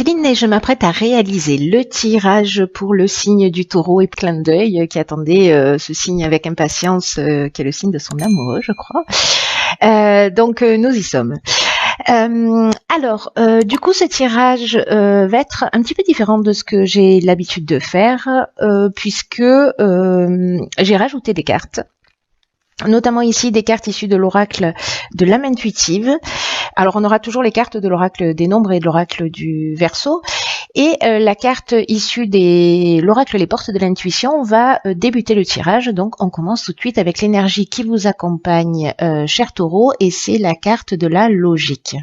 Céline, je m'apprête à réaliser le tirage pour le signe du taureau et clin d'œil qui attendait ce signe avec impatience, qui est le signe de son amoureux, je crois. Donc nous y sommes. Du coup, ce tirage va être un petit peu différent de ce que j'ai l'habitude de faire, puisque j'ai rajouté des cartes. Notamment ici des cartes issues de l'oracle de l'âme intuitive. Alors on aura toujours les cartes de l'oracle des nombres et de l'oracle du Verseau. Et la carte issue de l'oracle les portes de l'intuition va débuter le tirage. Donc on commence tout de suite avec l'énergie qui vous accompagne, cher taureau, et c'est la carte de la logique.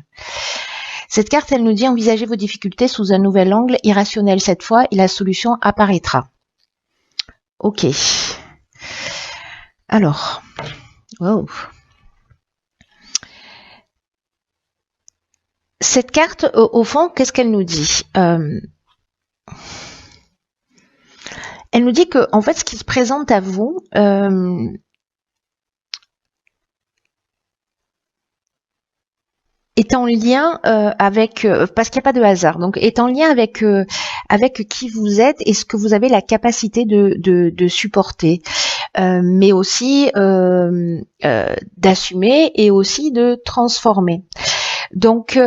Cette carte, elle nous dit envisagez vos difficultés sous un nouvel angle, irrationnel cette fois, et la solution apparaîtra. Ok. Alors, wow. Cette carte, au fond, qu'est-ce qu'elle nous dit? Elle nous dit que, en fait, ce qui se présente à vous, est en lien avec, parce qu'il n'y a pas de hasard, donc est en lien avec qui vous êtes et ce que vous avez la capacité de supporter. Mais aussi d'assumer et aussi de transformer. Donc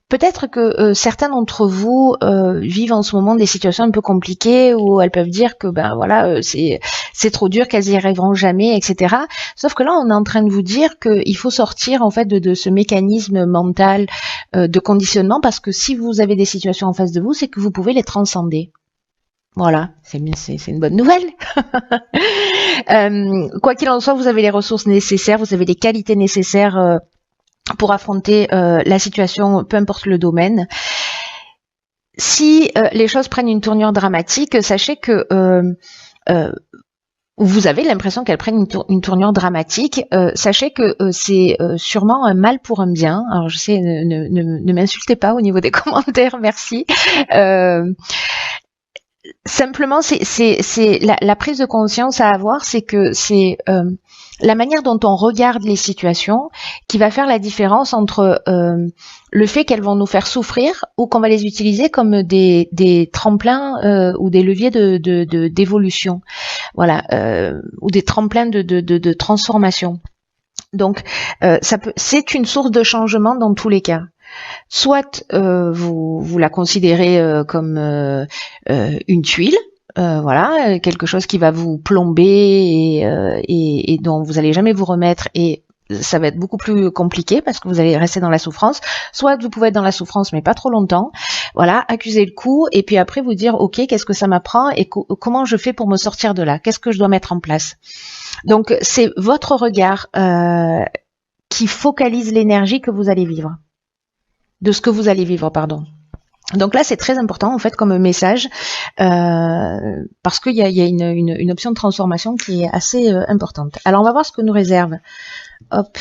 peut-être que certains d'entre vous vivent en ce moment des situations un peu compliquées où elles peuvent dire que ben voilà c'est trop dur, qu'elles y arriveront jamais, etc. Sauf que là on est en train de vous dire qu'il faut sortir en fait de ce mécanisme mental de conditionnement, parce que si vous avez des situations en face de vous, c'est que vous pouvez les transcender. Voilà, c'est une bonne nouvelle. Quoi qu'il en soit, vous avez les ressources nécessaires, vous avez les qualités nécessaires pour affronter la situation, peu importe le domaine. Si les choses prennent une tournure dramatique, sachez que vous avez l'impression qu'elles prennent une tournure dramatique. Sachez que c'est sûrement un mal pour un bien. Alors je sais, ne m'insultez pas au niveau des commentaires, merci. Simplement, c'est la prise de conscience à avoir, c'est que c'est la manière dont on regarde les situations qui va faire la différence entre le fait qu'elles vont nous faire souffrir ou qu'on va les utiliser comme des tremplins ou des leviers d'évolution, voilà, ou des tremplins de transformation. Donc, c'est une source de changement dans tous les cas. Soit vous la considérez comme une tuile, voilà, quelque chose qui va vous plomber et dont vous allez jamais vous remettre, et ça va être beaucoup plus compliqué parce que vous allez rester dans la souffrance. Soit vous pouvez être dans la souffrance mais pas trop longtemps, voilà, accuser le coup et puis après vous dire ok, qu'est-ce que ça m'apprend et comment je fais pour me sortir de là, qu'est-ce que je dois mettre en place. Donc c'est votre regard qui focalise l'énergie que vous allez vivre. De ce que vous allez vivre, pardon. Donc là, c'est très important en fait comme message parce qu'il y a une option de transformation qui est assez importante. Alors, on va voir ce que nous réserve. Hop,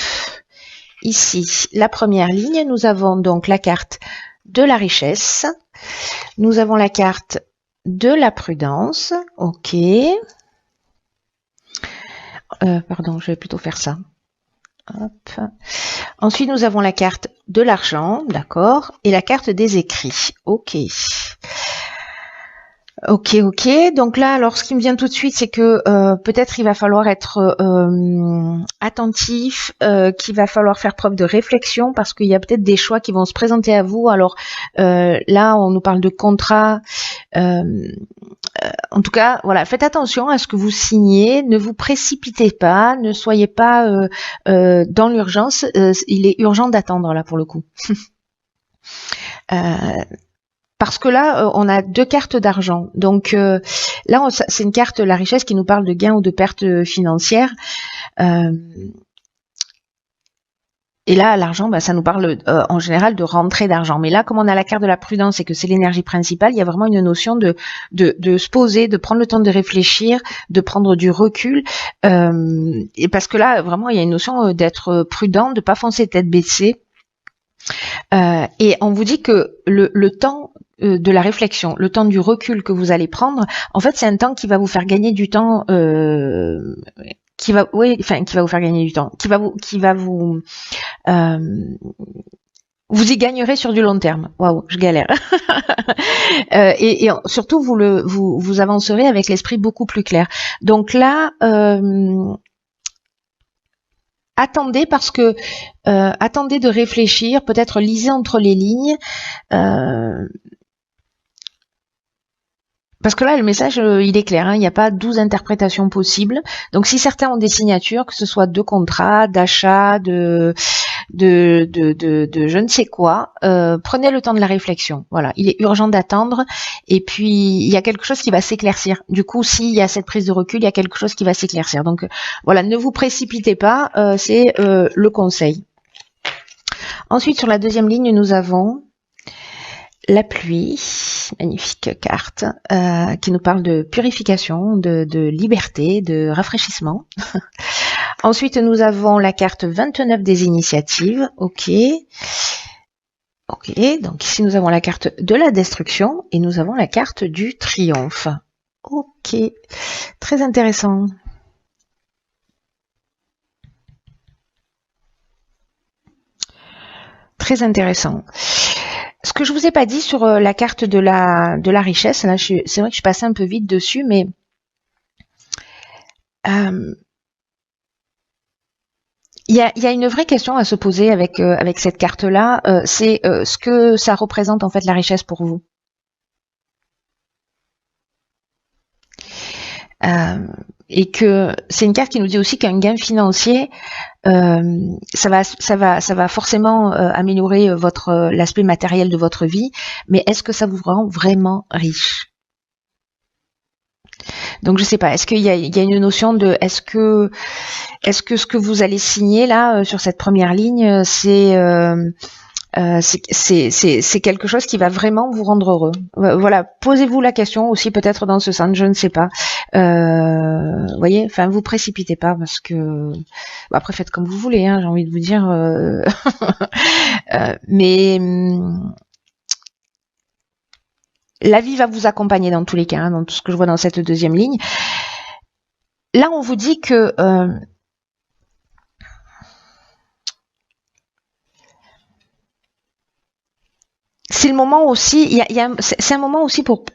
ici, la première ligne, nous avons donc la carte de la richesse. Nous avons la carte de la prudence. Ok. Pardon, je vais plutôt faire ça. Hop. Ensuite, nous avons la carte de l'argent, d'accord, et la carte des écrits. Ok. Ok. Donc là, alors, ce qui me vient tout de suite, c'est que peut-être il va falloir être attentif, qu'il va falloir faire preuve de réflexion, parce qu'il y a peut-être des choix qui vont se présenter à vous. Alors là, on nous parle de contrat. En tout cas, voilà, faites attention à ce que vous signez, ne vous précipitez pas, ne soyez pas dans l'urgence. Il est urgent d'attendre là pour le coup. Parce que là, on a deux cartes d'argent. Donc là, c'est une carte, la richesse, qui nous parle de gains ou de pertes financières. Et là, l'argent, ça nous parle en général de rentrée d'argent. Mais là, comme on a la carte de la prudence et que c'est l'énergie principale, il y a vraiment une notion de se poser, de prendre le temps de réfléchir, de prendre du recul. Et parce que là, vraiment, il y a une notion d'être prudent, de pas foncer tête baissée. Et on vous dit que le temps de la réflexion, le temps du recul que vous allez prendre, en fait, c'est un temps qui va vous faire gagner du temps. Qui va vous faire gagner du temps, qui va vous Vous y gagnerez sur du long terme. Waouh, je galère. Et surtout, vous avancerez avec l'esprit beaucoup plus clair. Donc là, attendez parce que attendez de réfléchir, peut-être lisez entre les lignes. Parce que là, le message, il est clair, hein, il n'y a pas 12 interprétations possibles. Donc, si certains ont des signatures, que ce soit de contrat, d'achat, de je ne sais quoi, prenez le temps de la réflexion. Voilà, il est urgent d'attendre. Et puis, il y a quelque chose qui va s'éclaircir. Du coup, s'il y a cette prise de recul, il y a quelque chose qui va s'éclaircir. Donc, voilà, ne vous précipitez pas, c'est le conseil. Ensuite, sur la deuxième ligne, nous avons la pluie, magnifique carte, qui nous parle de purification, de liberté, de rafraîchissement. Ensuite, nous avons la carte 29 des initiatives. Ok. Ok, donc ici nous avons la carte de la destruction et nous avons la carte du triomphe. Ok, très intéressant. Très intéressant. Ce que je vous ai pas dit sur la carte de la richesse, là, c'est vrai que je suis passée un peu vite dessus, mais il y a une vraie question à se poser avec cette carte-là, c'est ce que ça représente en fait la richesse pour vous. Et que c'est une carte qui nous dit aussi qu'un gain financier, ça va forcément améliorer l'aspect matériel de votre vie, mais est-ce que ça vous rend vraiment riche? Donc je sais pas, est-ce qu'il y a une notion de est-ce que ce que vous allez signer là sur cette première ligne, c'est quelque chose qui va vraiment vous rendre heureux. Voilà, posez-vous la question aussi peut-être dans ce sens, je ne sais pas. Voyez, enfin vous précipitez pas parce que après faites comme vous voulez, hein, j'ai envie de vous dire. Mais la vie va vous accompagner dans tous les cas, hein, dans tout ce que je vois dans cette deuxième ligne. Là, on vous dit que c'est le moment aussi. C'est un moment aussi pour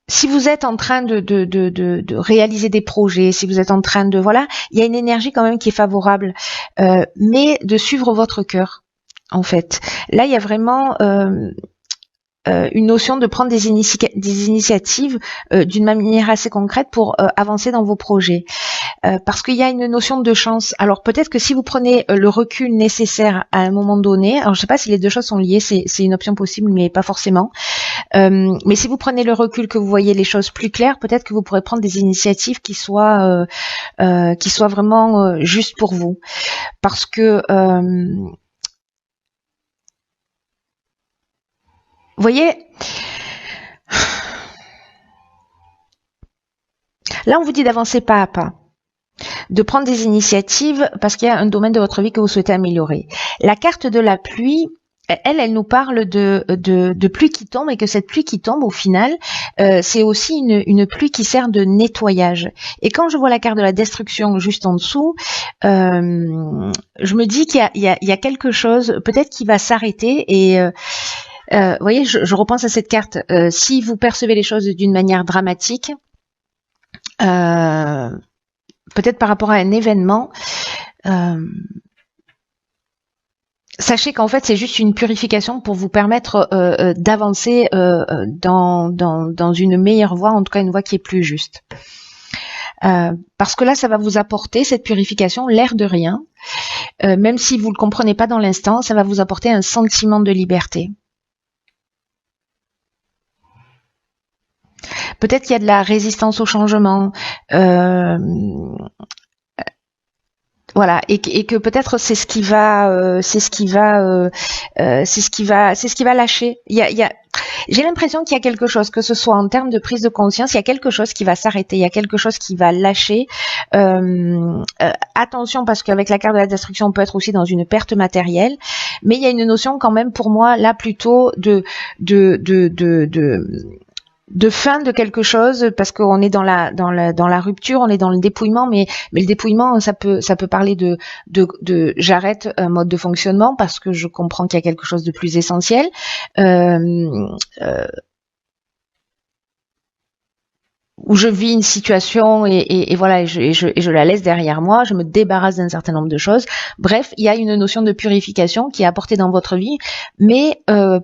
si vous êtes en train de réaliser des projets, si vous êtes en train de voilà, il y a une énergie quand même qui est favorable, mais de suivre votre cœur. En fait, là, il y a vraiment une notion de prendre des initiatives d'une manière assez concrète pour avancer dans vos projets. Parce qu'il y a une notion de chance. Alors peut-être que si vous prenez le recul nécessaire à un moment donné, alors je ne sais pas si les deux choses sont liées, c'est une option possible, mais pas forcément. Mais si vous prenez le recul, que vous voyez les choses plus claires, peut-être que vous pourrez prendre des initiatives qui soient vraiment justes pour vous. Parce que vous voyez, là on vous dit d'avancer pas à pas, de prendre des initiatives parce qu'il y a un domaine de votre vie que vous souhaitez améliorer. La carte de la pluie, elle nous parle de pluie qui tombe et que cette pluie qui tombe au final, c'est aussi une pluie qui sert de nettoyage. Et quand je vois la carte de la destruction juste en dessous, je me dis qu'il y a quelque chose peut-être qui va s'arrêter et vous voyez, je repense à cette carte. Si vous percevez les choses d'une manière dramatique, peut-être par rapport à un événement, sachez qu'en fait c'est juste une purification pour vous permettre d'avancer dans une meilleure voie, en tout cas une voie qui est plus juste. Parce que là, ça va vous apporter cette purification, l'air de rien. Même si vous ne le comprenez pas dans l'instant, ça va vous apporter un sentiment de liberté. Peut-être qu'il y a de la résistance au changement, voilà, et que peut-être c'est ce qui va lâcher. J'ai l'impression qu'il y a quelque chose, que ce soit en termes de prise de conscience, il y a quelque chose qui va s'arrêter, il y a quelque chose qui va lâcher. Attention, parce qu'avec la carte de la destruction, on peut être aussi dans une perte matérielle, mais il y a une notion quand même pour moi là plutôt de fin de quelque chose, parce qu'on est dans la rupture, on est dans le dépouillement, mais le dépouillement, ça peut parler de j'arrête un mode de fonctionnement parce que je comprends qu'il y a quelque chose de plus essentiel. Où je vis une situation et voilà, et je la laisse derrière moi, je me débarrasse d'un certain nombre de choses. Bref, il y a une notion de purification qui est apportée dans votre vie, mais ça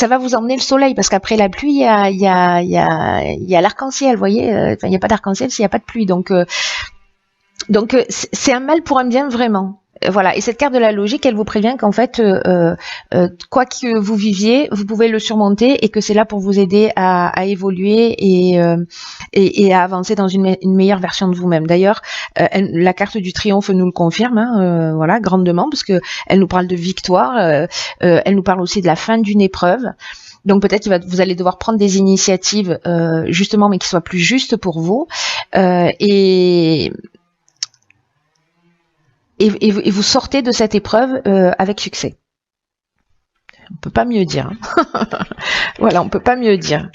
va vous emmener le soleil, parce qu'après la pluie, il y a l'arc-en-ciel, vous voyez. Il n'y a pas d'arc-en-ciel s'il n'y a pas de pluie. Donc c'est un mal pour un bien, vraiment. Voilà, et cette carte de la logique, elle vous prévient qu'en fait, quoi que vous viviez, vous pouvez le surmonter, et que c'est là pour vous aider à évoluer et à avancer dans une meilleure version de vous-même. D'ailleurs, la carte du triomphe nous le confirme, hein, voilà, grandement, parce que elle nous parle de victoire, elle nous parle aussi de la fin d'une épreuve. Donc peut-être vous allez devoir prendre des initiatives, justement, mais qui soient plus justes pour vous, et vous sortez de cette épreuve avec succès. On peut pas mieux dire. Hein. Voilà, on peut pas mieux dire.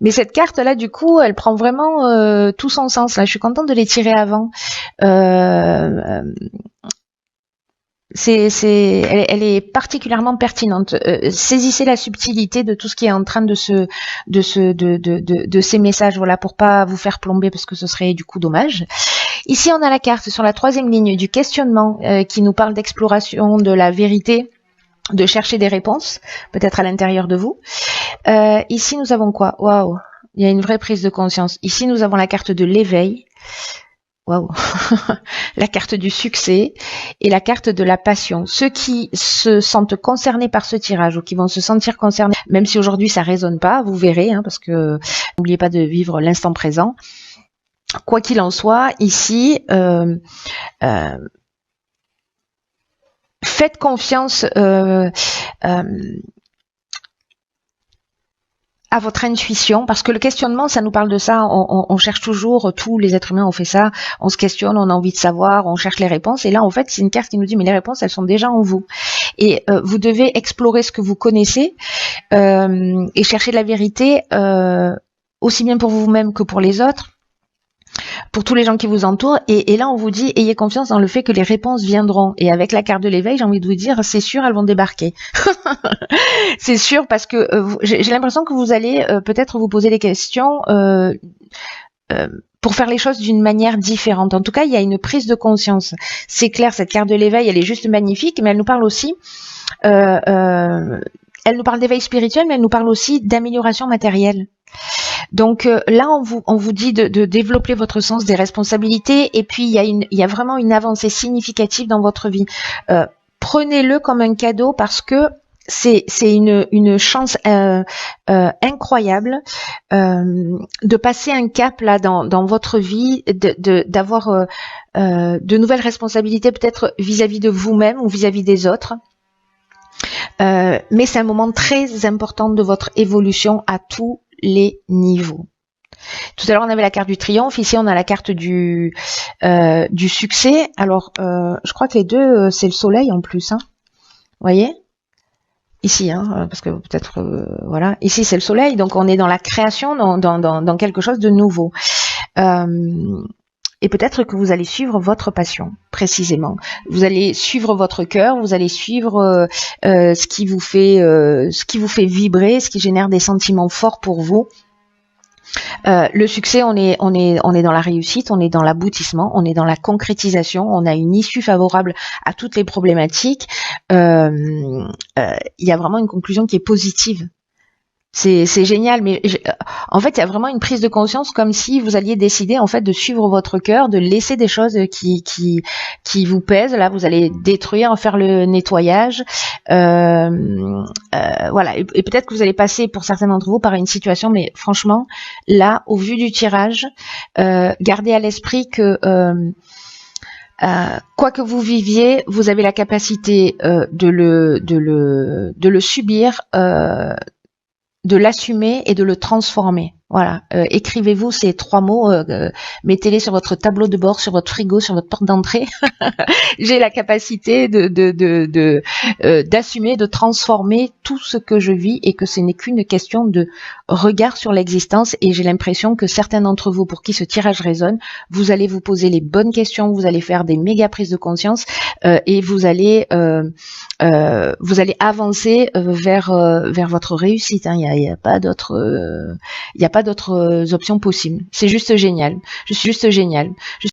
Mais cette carte-là, du coup, elle prend vraiment tout son sens. Là, je suis contente de les tirer avant. Elle est particulièrement pertinente. Saisissez la subtilité de tout ce qui est en train de ces messages, voilà, pour pas vous faire plomber, parce que ce serait du coup dommage. Ici, on a la carte sur la 3e ligne du questionnement, qui nous parle d'exploration de la vérité, de chercher des réponses, peut-être à l'intérieur de vous. Ici, nous avons quoi? Waouh, il y a une vraie prise de conscience. Ici, nous avons la carte de l'éveil. Waouh, la carte du succès et la carte de la passion. Ceux qui se sentent concernés par ce tirage, ou qui vont se sentir concernés, même si aujourd'hui ça résonne pas, vous verrez, hein, parce que n'oubliez pas de vivre l'instant présent. Quoi qu'il en soit, ici, faites confiance à votre intuition, parce que le questionnement, ça nous parle de ça. On cherche toujours, tous les êtres humains ont fait ça, on se questionne, on a envie de savoir, on cherche les réponses, et là en fait c'est une carte qui nous dit mais les réponses, elles sont déjà en vous, et vous devez explorer ce que vous connaissez, et chercher la vérité, aussi bien pour vous-même que pour les autres, pour tous les gens qui vous entourent, et là on vous dit ayez confiance dans le fait que les réponses viendront. Et avec la carte de l'éveil, j'ai envie de vous dire c'est sûr, elles vont débarquer. C'est sûr, parce que j'ai l'impression que vous allez peut-être vous poser des questions pour faire les choses d'une manière différente. En tout cas, il y a une prise de conscience. C'est clair, cette carte de l'éveil, elle est juste magnifique, mais elle nous parle aussi elle nous parle d'éveil spirituel, mais elle nous parle aussi d'amélioration matérielle. Donc là, on vous dit de développer votre sens des responsabilités, et puis il y a vraiment une avancée significative dans votre vie. Prenez-le comme un cadeau, parce que c'est une chance incroyable de passer un cap là dans votre vie, d'avoir de nouvelles responsabilités, peut-être vis-à-vis de vous-même ou vis-à-vis des autres. Mais c'est un moment très important de votre évolution à tous les niveaux. Tout à l'heure on avait la carte du triomphe, ici on a la carte du succès. Alors je crois que les deux c'est le soleil en plus, hein. Vous voyez ici, hein, parce que peut-être voilà, ici c'est le soleil, donc on est dans la création, dans quelque chose de nouveau. Et peut-être que vous allez suivre votre passion, précisément. Vous allez suivre votre cœur, vous allez suivre ce qui vous fait vibrer, ce qui génère des sentiments forts pour vous. Le succès, on est dans la réussite, on est dans l'aboutissement, on est dans la concrétisation, on a une issue favorable à toutes les problématiques. Il y a vraiment une conclusion qui est positive. C'est génial, mais en fait, il y a vraiment une prise de conscience, comme si vous alliez décider en fait de suivre votre cœur, de laisser des choses qui vous pèsent. Là, vous allez détruire, faire le nettoyage, voilà. Et peut-être que vous allez passer, pour certains d'entre vous, par une situation, mais franchement, là, au vu du tirage, gardez à l'esprit que quoi que vous viviez, vous avez la capacité de le subir, de l'assumer et de le transformer. Voilà, écrivez-vous ces 3 mots, mettez-les sur votre tableau de bord, sur votre frigo, sur votre porte d'entrée. J'ai la capacité d'assumer, de transformer tout ce que je vis et que ce n'est qu'une question de regard sur l'existence. Et j'ai l'impression que certains d'entre vous pour qui ce tirage résonne, vous allez vous poser les bonnes questions, vous allez faire des méga prises de conscience et vous allez avancer vers votre réussite. Hein. Il y a pas d'autres options possibles. C'est juste génial. Je suis juste génial.